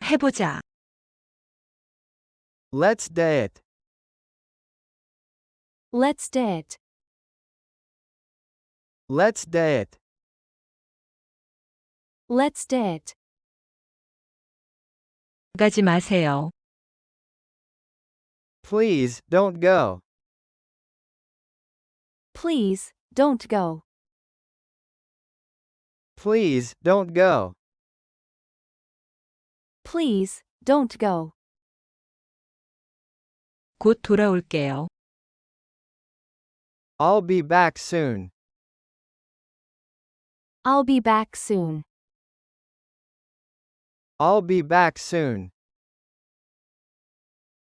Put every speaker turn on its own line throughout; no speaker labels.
해보자.
Let's do it.
Let's do it.
Let's do it.
Let's do it.
가지 마세요.
Please, don't go.
Please, don't go.
Please, don't go.
Please, don't go.
곧 돌아올게요.
I'll be back soon.
I'll be back soon.
I'll be back soon.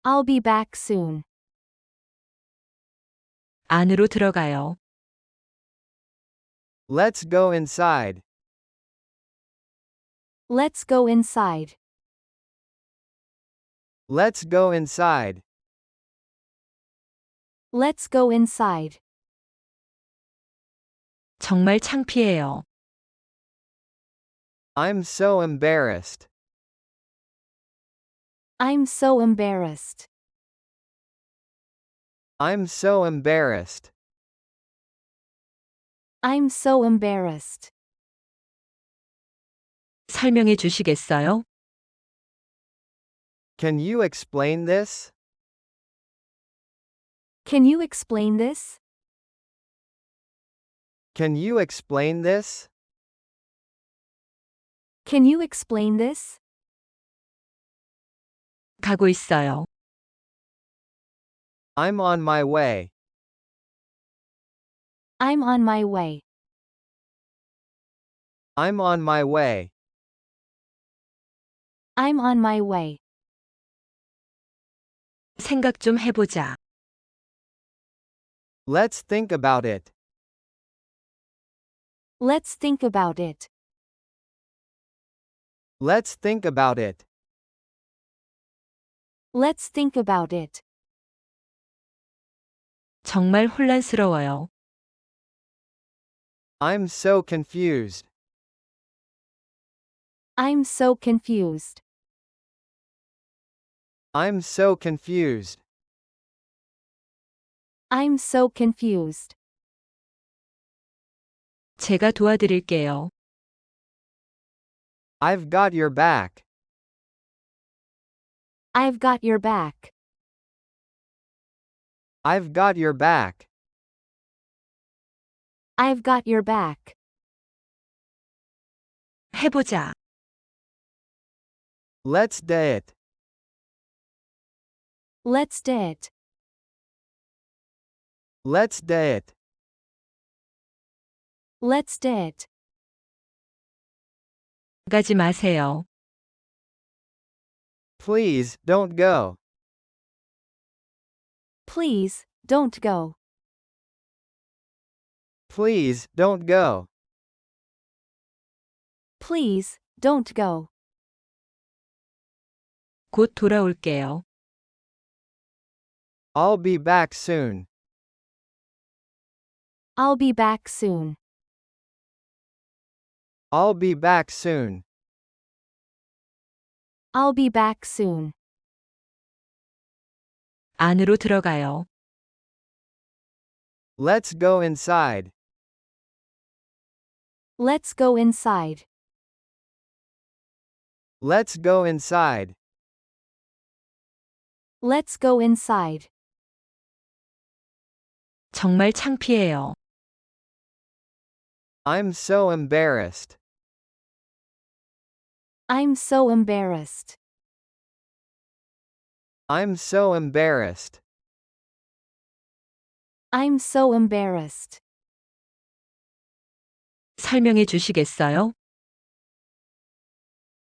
I'll be back soon.
안으로 들어가요.
Let's go inside.
Let's go inside.
Let's go inside.
Let's go inside.
정말 창피해요.
I'm so embarrassed.
I'm so embarrassed.
I'm so embarrassed.
I'm so embarrassed.
설명해 주시겠어요?
Can you explain this?
Can you explain this?
Can you explain this?
Can you explain this?
가고 있어요.
I'm on my way.
I'm on my way.
I'm on my way.
I'm on my way.
생각 좀 해보자.
Let's think about it.
Let's think about it.
Let's think about it.
Let's think about it.
정말 혼란스러워요.
I'm so confused.
I'm so confused.
I'm so confused.
I'm so confused.
제가 도와드릴게요.
I've got your back.
I've got your back.
I've got your back.
I've got your back.
해보자.
Let's do it.
Let's do it.
Let's do it.
Let's do it.
가지 마세요.
Please, don't go.
Please, don't go.
Please, don't go.
Please, don't go.
곧 돌아올게요.
I'll be back soon.
I'll be back soon.
I'll be back soon.
I'll be back soon.
안으로 들어가요.
Let's go inside.
Let's go inside.
Let's go inside.
Let's go inside.
정말 창피해요.
I'm so embarrassed.
I'm so embarrassed.
I'm so embarrassed.
I'm so embarrassed.
설명해 주시겠어요?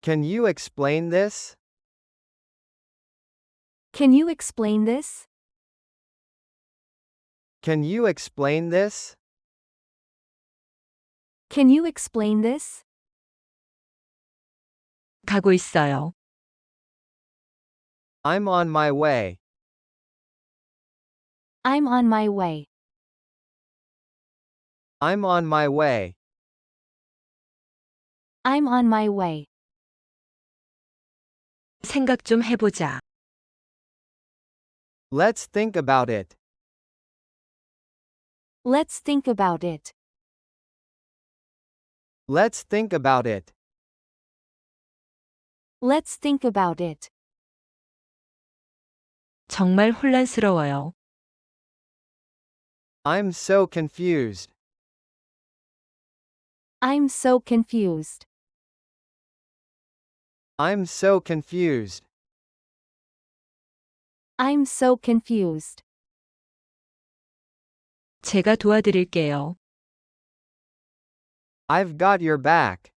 Can you explain this?
Can you explain this?
Can you explain this?
Can you explain this?
가고 있어요.
I'm on my way.
I'm on my way.
I'm on my way.
I'm on my way.
생각 좀 해보자.
Let's think about it.
Let's think about it.
Let's think about it.
Let's think about it.
정말 혼란스러워요.
I'm so confused.
I'm so confused.
I'm so confused.
I'm so confused.
제가 도와드릴게요.
I've got your back.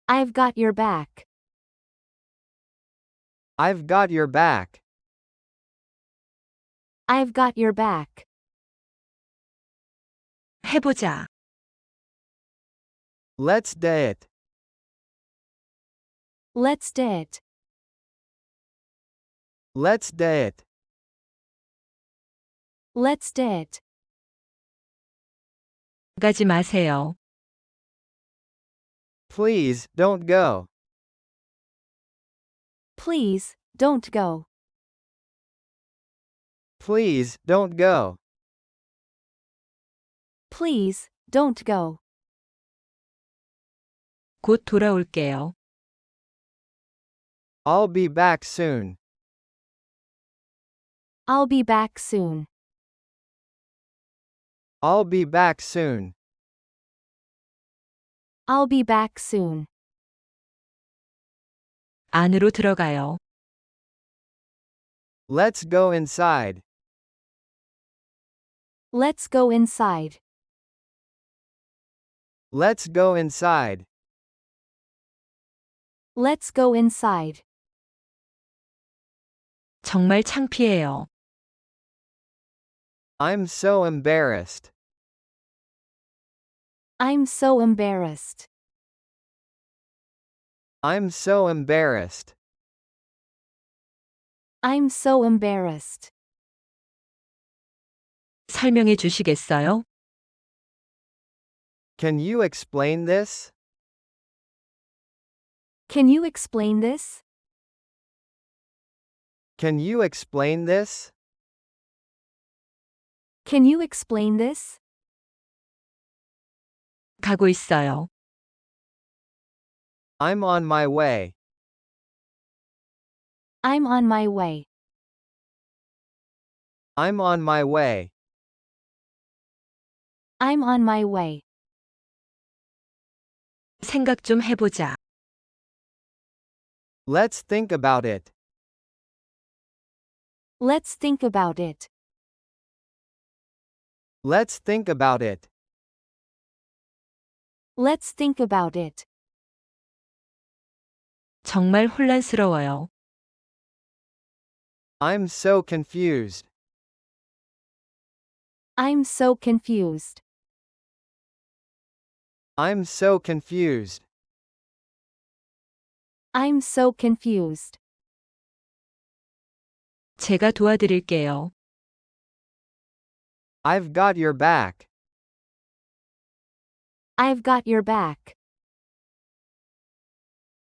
I've got your back.
I've got your back.
I've got your back.
해보자.
Let's do it.
Let's do it.
Let's do it.
Let's do it.
가지 마세요.
Please, don't go.
Please, don't go.
Please, don't go.
Please, don't go.
곧 돌아올게요.
I'll be back soon.
I'll be back soon.
I'll be back soon.
I'll be back soon.
안으로 들어가요.
Let's go inside.
Let's go inside.
Let's go inside.
Let's go inside.
정말 창피해요.
I'm so embarrassed.
I'm so embarrassed.
I'm so embarrassed.
I'm so embarrassed.
설명해 주시겠어요?
Can you explain this?
Can you explain this?
Can you explain this?
Can you explain this?
가고 있어요.
I'm on my way.
I'm on my way.
I'm on my way.
I'm on my way.
생각 좀 해보자.
Let's think about it.
Let's think about it.
Let's think about it.
Let's think about it.
정말 혼란스러워요.
I'm so confused.
I'm so confused.
I'm so confused.
I'm so confused.
제가 도와드릴게요.
I've got your back.
I've got your back.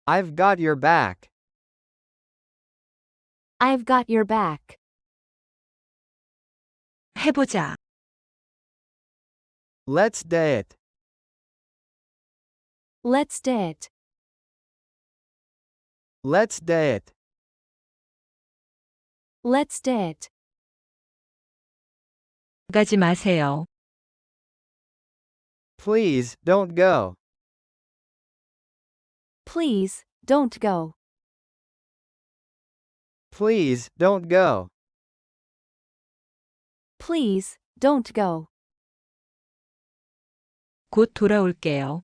I've got your back.
I've got your back.
해보자.
Let's do it.
Let's do it.
Let's do it.
Let's do it.
가지 마세요.
Please, don't go.
Please, don't go.
Please, don't go.
Please, don't go.
곧 돌아올게요.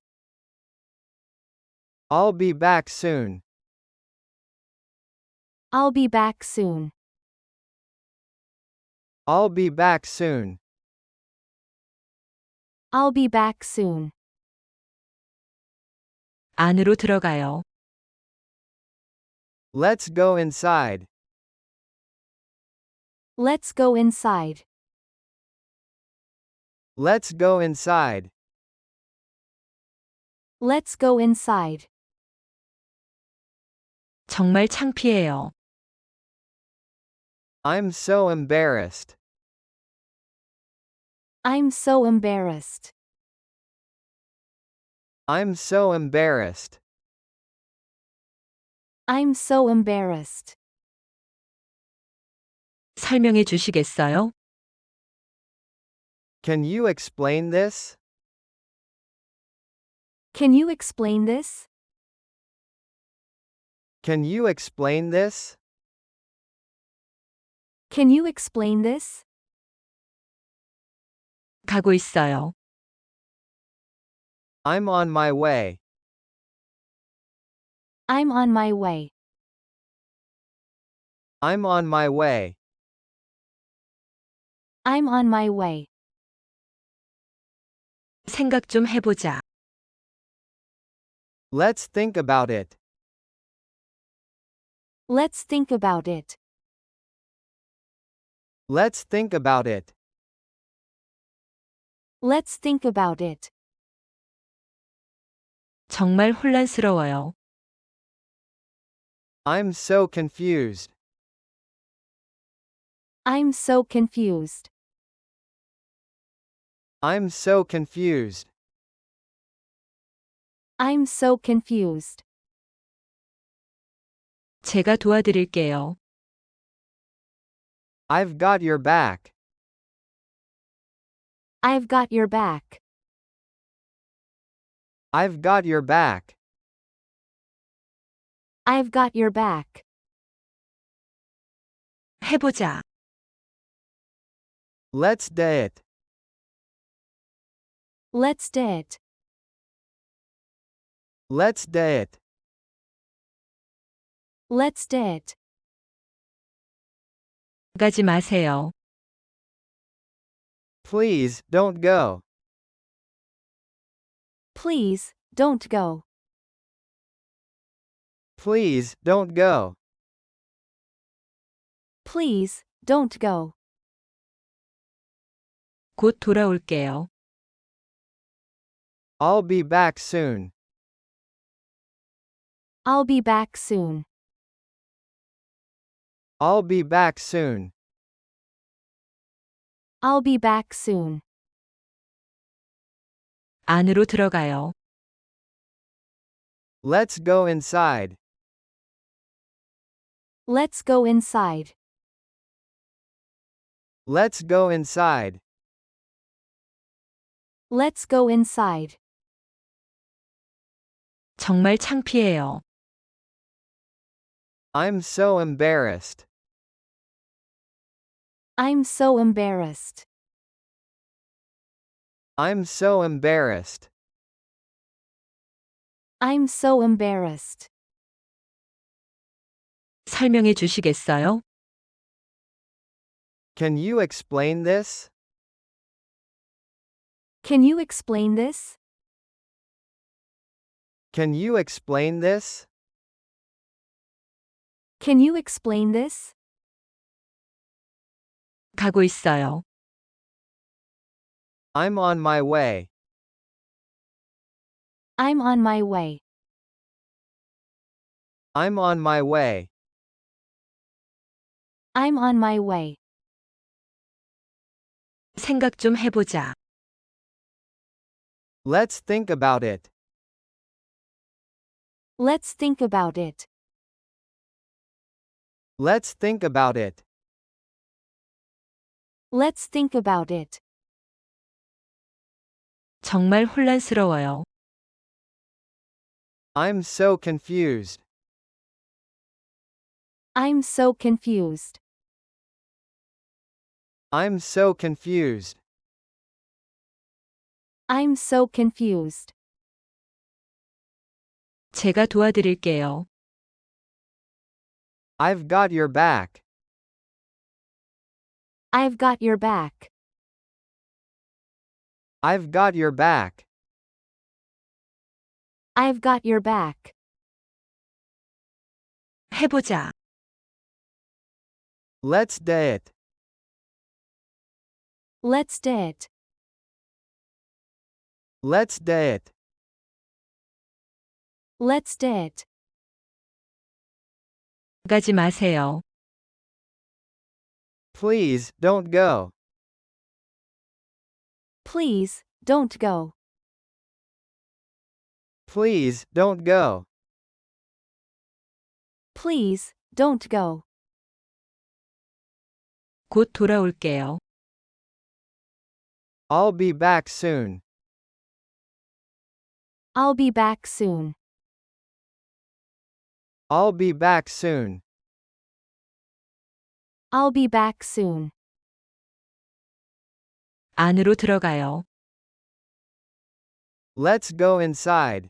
I'll be back soon.
I'll be back soon.
I'll be back soon.
I'll be back soon.
안으로 들어가요.
Let's go inside.
Let's go inside.
Let's go inside.
Let's go inside.
정말 창피해요.
I'm so embarrassed.
I'm so embarrassed.
I'm so embarrassed.
I'm so embarrassed.
설명해 주시겠어요?
Can you explain this?
Can you explain this?
Can you explain this?
Can you explain this?
가고 있어요.
I'm on my way.
I'm on my way.
I'm on my way.
I'm on my way.
생각 좀 해보자.
Let's think about it.
Let's think about it.
Let's think about it.
Let's think about it.
정말 혼란스러워요.
I'm so confused.
I'm so confused.
I'm so confused.
I'm so confused.
제가 도와드릴게요.
I've got your back.
I've got your back.
I've got your back.
I've got your back.
해보자.
Let's do it.
Let's do it.
Let's do it.
Let's do it.
가지 마세요.
Please, don't go.
Please, don't go.
Please, don't go.
Please, don't go.
곧 돌아올게요.
I'll be back soon.
I'll be back soon.
I'll be back soon.
I'll be back soon.
안으로 들어가요.
Let's go inside.
Let's go inside.
Let's go inside.
Let's go inside.
정말 창피해요.
I'm so embarrassed.
I'm so embarrassed.
I'm so embarrassed.
I'm so embarrassed.
설명해 주시겠어요?
Can you explain this?
Can you explain this?
Can you explain this?
Can you explain this?
가고 있어요.
I'm on my way.
I'm on my way.
I'm on my way.
I'm on my way.
생각 좀 해보자.
Let's think about it.
Let's think about it.
Let's think about it.
Let's think about it.
정말 혼란스러워요.
I'm so confused.
I'm so confused.
I'm so confused.
I'm so confused.
제가 도와드릴게요.
I've got your back.
I've got your back.
I've got your back.
I've got your back.
해보자.
Let's do it.
Let's do it.
Let's do it.
Let's do it.
가지 마세요.
Please, don't go.
Please, don't go.
Please, don't go.
Please, don't go.
곧 돌아올게요.
I'll be back soon.
I'll be back soon.
I'll be back soon.
I'll be back soon.
안으로 들어가요.
Let's go inside.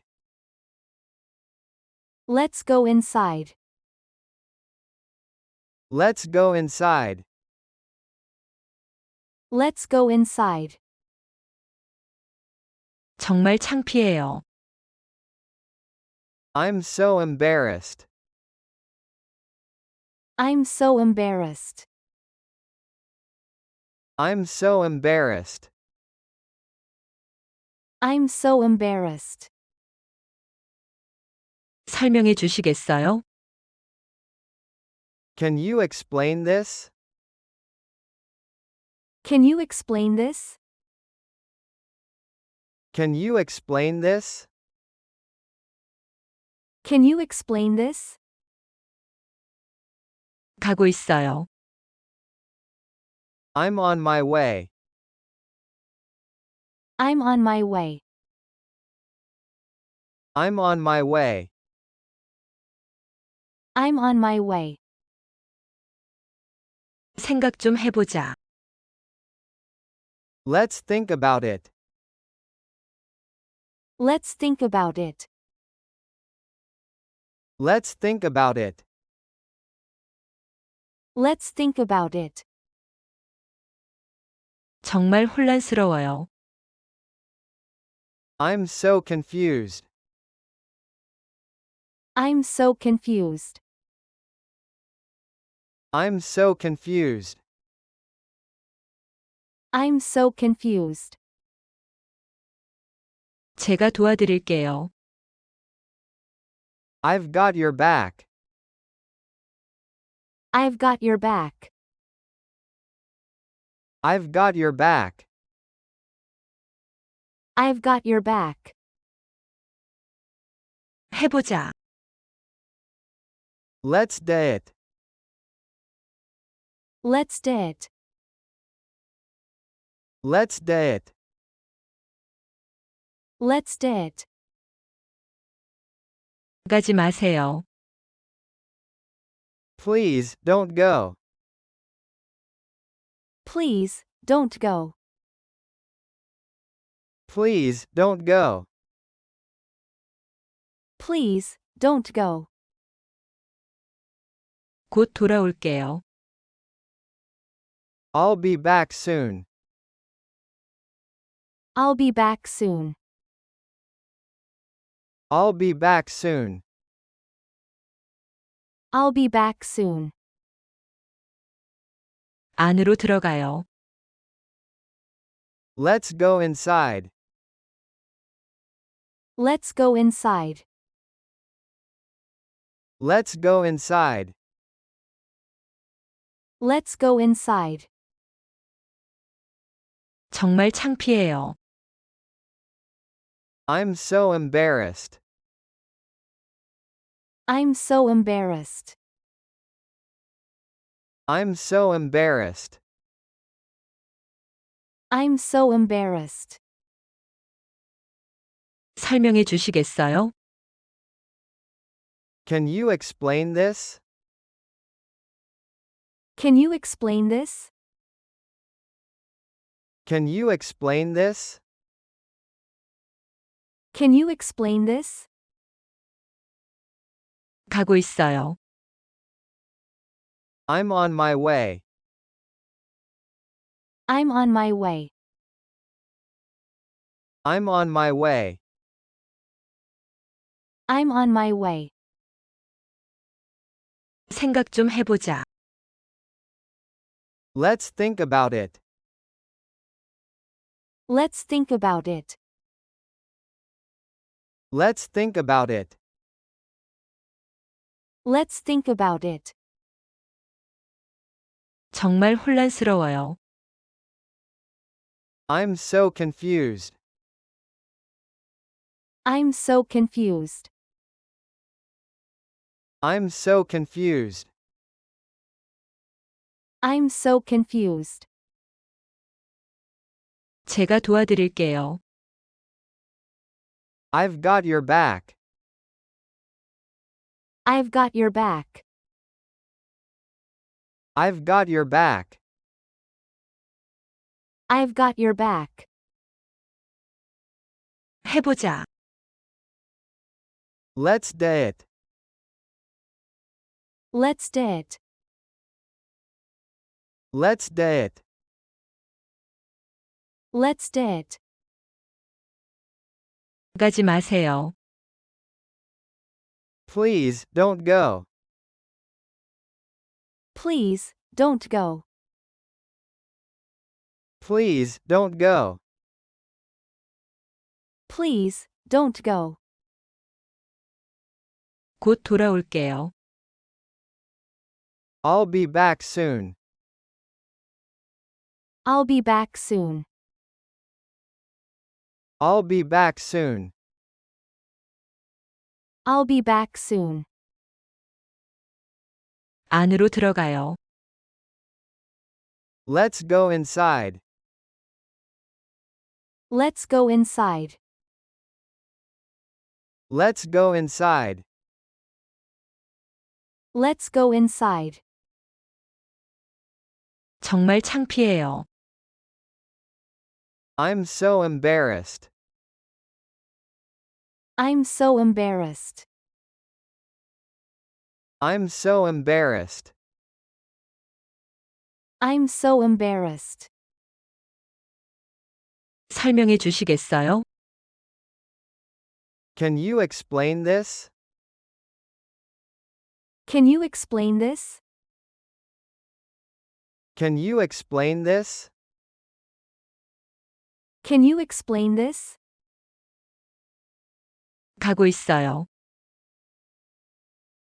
Let's go inside.
Let's go inside.
Let's go inside.
정말 창피해요.
I'm so embarrassed.
I'm so embarrassed.
I'm so embarrassed.
I'm so embarrassed.
설명해 주시겠어요?
Can you explain this?
Can you explain this?
Can you explain this?
Can you explain this?
가고 있어요.
I'm on my way.
I'm on my way.
I'm on my way.
I'm on my way.
생각 좀 해보자.
Let's think about it.
Let's think about it.
Let's think about it.
Let's think about it.
정말 혼란스러워요.
I'm so confused.
I'm so confused.
I'm so confused.
I'm so confused.
제가 도와드릴게요.
I've got your back.
I've got your back.
I've got your back.
I've got your back.
해보자.
Let's do it.
Let's do it.
Let's do it.
Let's do it.
가지 마세요.
Please, don't go.
Please, don't go.
Please, don't go.
Please, don't go.
곧 돌아올게요.
I'll be back soon.
I'll be back soon.
I'll be back soon.
I'll be back soon.
안으로 들어가요.
Let's go inside.
Let's go inside.
Let's go inside.
Let's go inside.
정말 창피해요.
I'm so embarrassed.
I'm so embarrassed.
I'm so embarrassed.
I'm so embarrassed.
설명해 주시겠어요?
Can you explain this?
Can you explain this?
Can you explain this?
Can you explain this?
가고 있어요.
I'm on my way.
I'm on my way.
I'm on my way.
I'm on my way.
생각 좀 해보자.
Let's think about it.
Let's think about it.
Let's think about it.
Let's think about it.
정말 혼란스러워요.
I'm so confused.
I'm so confused.
I'm so confused.
I'm so confused.
제가 도와드릴게요.
I've got your back.
I've got your back.
I've got your back.
I've got your back.
해보자.
Let's do it.
Let's do it.
Let's do it.
Let's do it.
가지 마세요.
Please, don't go.
Please, don't go.
Please, don't go.
Please, don't go.
곧 돌아올게요.
I'll be back soon.
I'll be back soon.
I'll be back soon.
I'll be back soon.
안으로 들어가요.
Let's go inside.
Let's go inside.
Let's go inside.
Let's go inside.
정말 창피해요.
I'm so embarrassed.
I'm so embarrassed.
I'm so embarrassed.
I'm so embarrassed.
설명해 주시겠어요?
Can you explain this?
Can you explain this?
Can you explain this?
Can you explain this?
가고 있어요.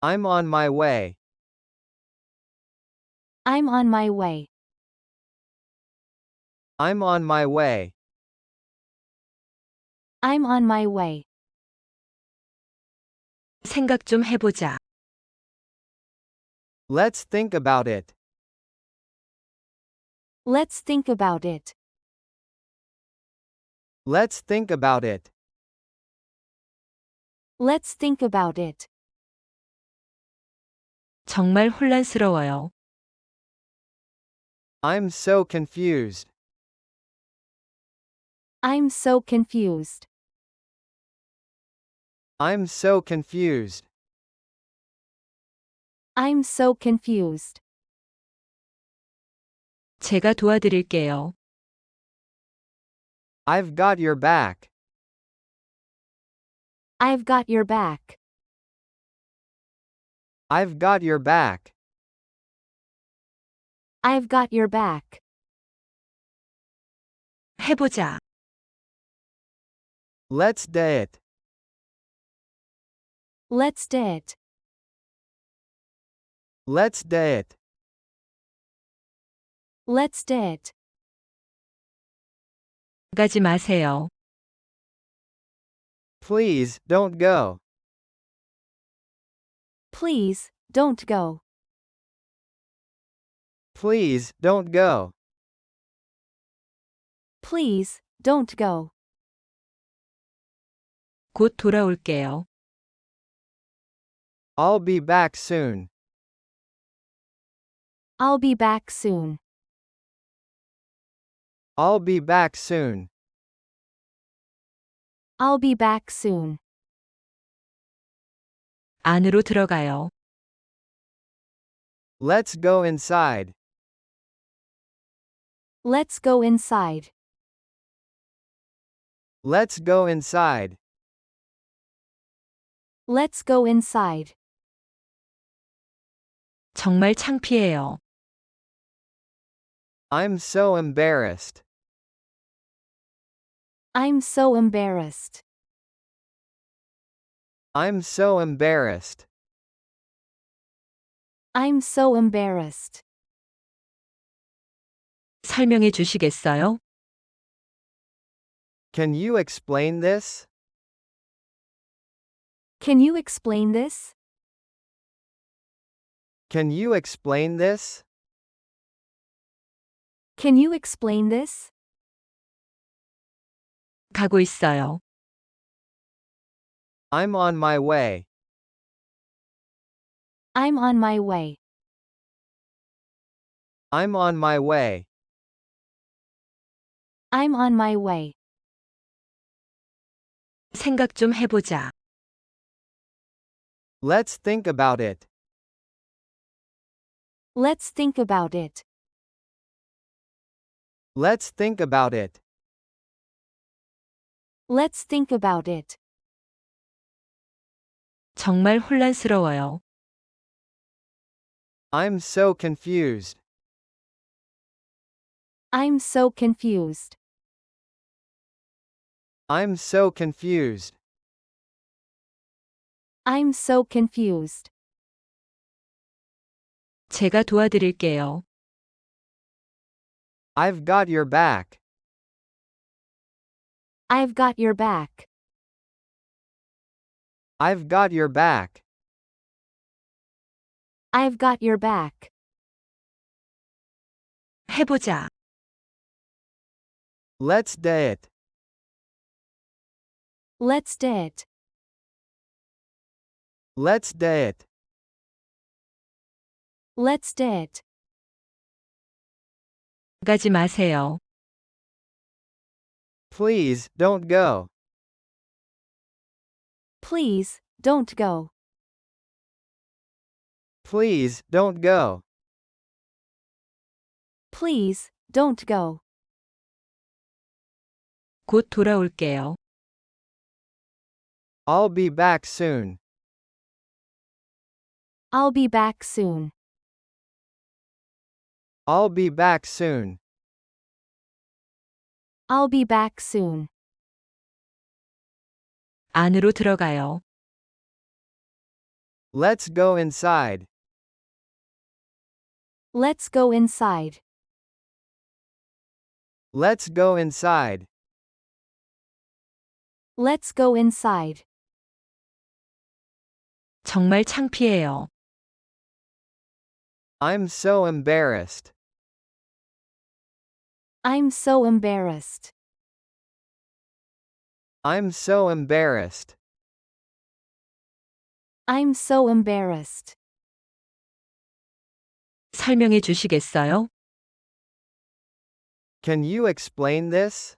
I'm on my way.
I'm on my way.
I'm on my way.
I'm on my way.
생각 좀 해보자.
Let's think about it.
Let's think about it.
Let's think about it.
Let's think about it.
정말 혼란스러워요.
I'm so confused.
I'm so confused.
I'm so confused.
I'm so confused.
제가 도와드릴게요.
I've got your back.
I've got your back.
I've got your back.
I've got your back.
해보자.
Let's do it.
Let's do it.
Let's do it.
Let's do it.
가지 마세요.
Please, don't go.
Please, don't go.
Please, don't go.
Please, don't go.
곧 돌아올게요.
I'll be back soon.
I'll be back soon.
I'll be back soon.
I'll be back soon.
안으로 들어가요.
Let's go inside.
Let's go inside.
Let's go inside.
Let's go inside.
정말 창피해요.
I'm so embarrassed.
I'm so embarrassed.
I'm so embarrassed.
I'm so embarrassed.
설명해 주시겠어요?
Can you explain this?
Can you explain this?
Can you explain this?
Can you explain this?
가고 있어요.
I'm on my way.
I'm on my way.
I'm on my way.
I'm on my way.
생각 좀 해보자.
Let's think about it.
Let's think about it.
Let's think about it.
Let's think about it.
정말 혼란스러워요.
I'm so confused.
I'm so confused.
I'm so confused.
I'm so confused.
제가 도와드릴게요.
I've got your back.
I've got your back.
I've got your back.
I've got your back.
해보자.
Let's do it.
Let's do it.
Let's do it.
Let's do it.
가지 마세요.
Please, don't go.
Please, don't go.
Please, don't go.
Please, don't go.
곧 돌아올게요.
I'll be back soon.
I'll be back soon.
I'll be back soon.
I'll be back soon.
안으로 들어가요.
Let's go inside.
Let's go inside.
Let's go inside.
Let's go inside.
정말 창피해요.
I'm so embarrassed.
I'm so embarrassed.
I'm so embarrassed.
I'm so embarrassed.
설명해 주시겠어요?
Can you explain this?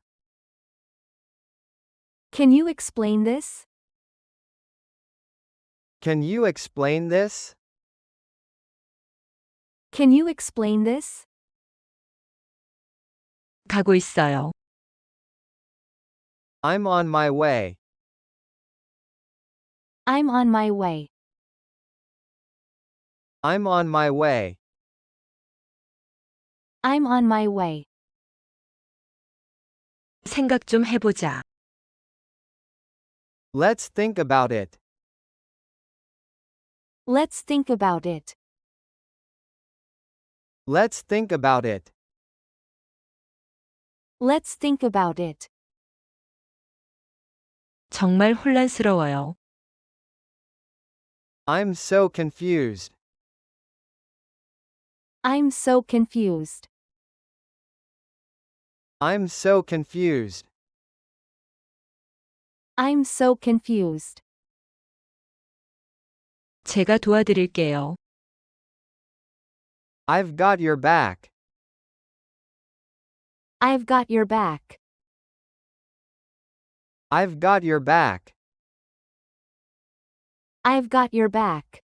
Can you explain this?
Can you explain this?
Can you explain this?
가고 있어요.
I'm on my way.
I'm on my way.
I'm on my way.
I'm on my way.
생각 좀 해보자.
Let's think about it.
Let's think about it.
Let's think about it.
Let's think about it.
정말 혼란스러워요.
I'm so confused.
I'm so confused.
I'm so confused.
I'm so confused.
제가 도와드릴게요.
I've got your back.
I've got your back.
I've got your back.
I've got your back.